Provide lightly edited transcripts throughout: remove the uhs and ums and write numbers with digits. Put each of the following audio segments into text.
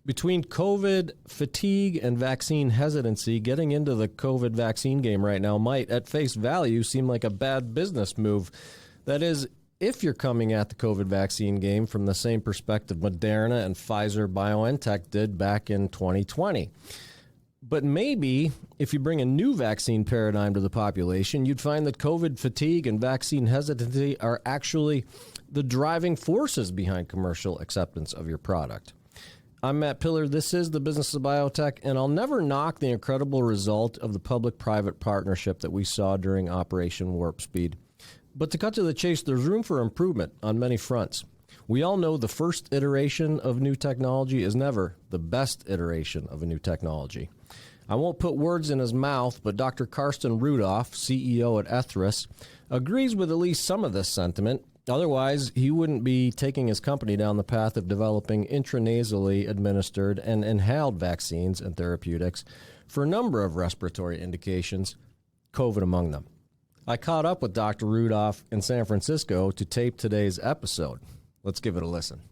Between COVID fatigue and vaccine hesitancy, getting into the COVID vaccine game right now might, at face value, seem like a bad business move. That is, if you're coming at the COVID vaccine game from the same perspective Moderna and Pfizer-BioNTech did back in 2020. But maybe if you bring a new vaccine paradigm to the population, you'd find that COVID fatigue and vaccine hesitancy are actually the driving forces behind commercial acceptance of your product. I'm Matt Pillar. This is The Business of Biotech, and I'll never knock the incredible result of the public-private partnership that we saw during Operation Warp Speed. But to cut to the chase, there's room for improvement on many fronts. We all know the first iteration of new technology is never the best iteration of a new technology. I won't put words in his mouth, but Dr. Carsten Rudolph, CEO at Ethris, agrees with at least some of this sentiment. Otherwise, he wouldn't be taking his company down the path of developing intranasally administered and inhaled vaccines and therapeutics for a number of respiratory indications, COVID among them. I caught up with Dr. Rudolph in San Francisco to tape today's episode. Let's give it a listen.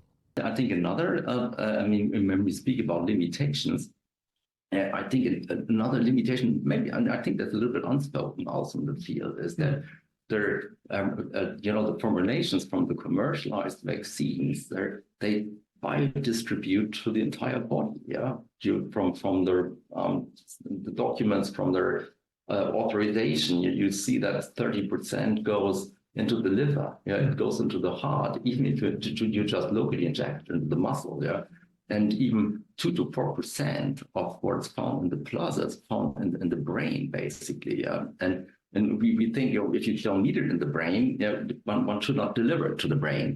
I think another, when we speak about limitations, I think another limitation, maybe, and I think that's a little bit unspoken also in the field, is that the formulations from the commercialized vaccines, they biodistribute to the entire body. Yeah, from their the documents from their authorization, you see that 30% goes into the liver. Yeah, it goes into the heart, even if you just locally inject into the muscle. Yeah, and even 2 to 4% of what's found in the plasma is found in the brain, basically. Yeah, and we think if you don't need it in the brain, one should not deliver it to the brain.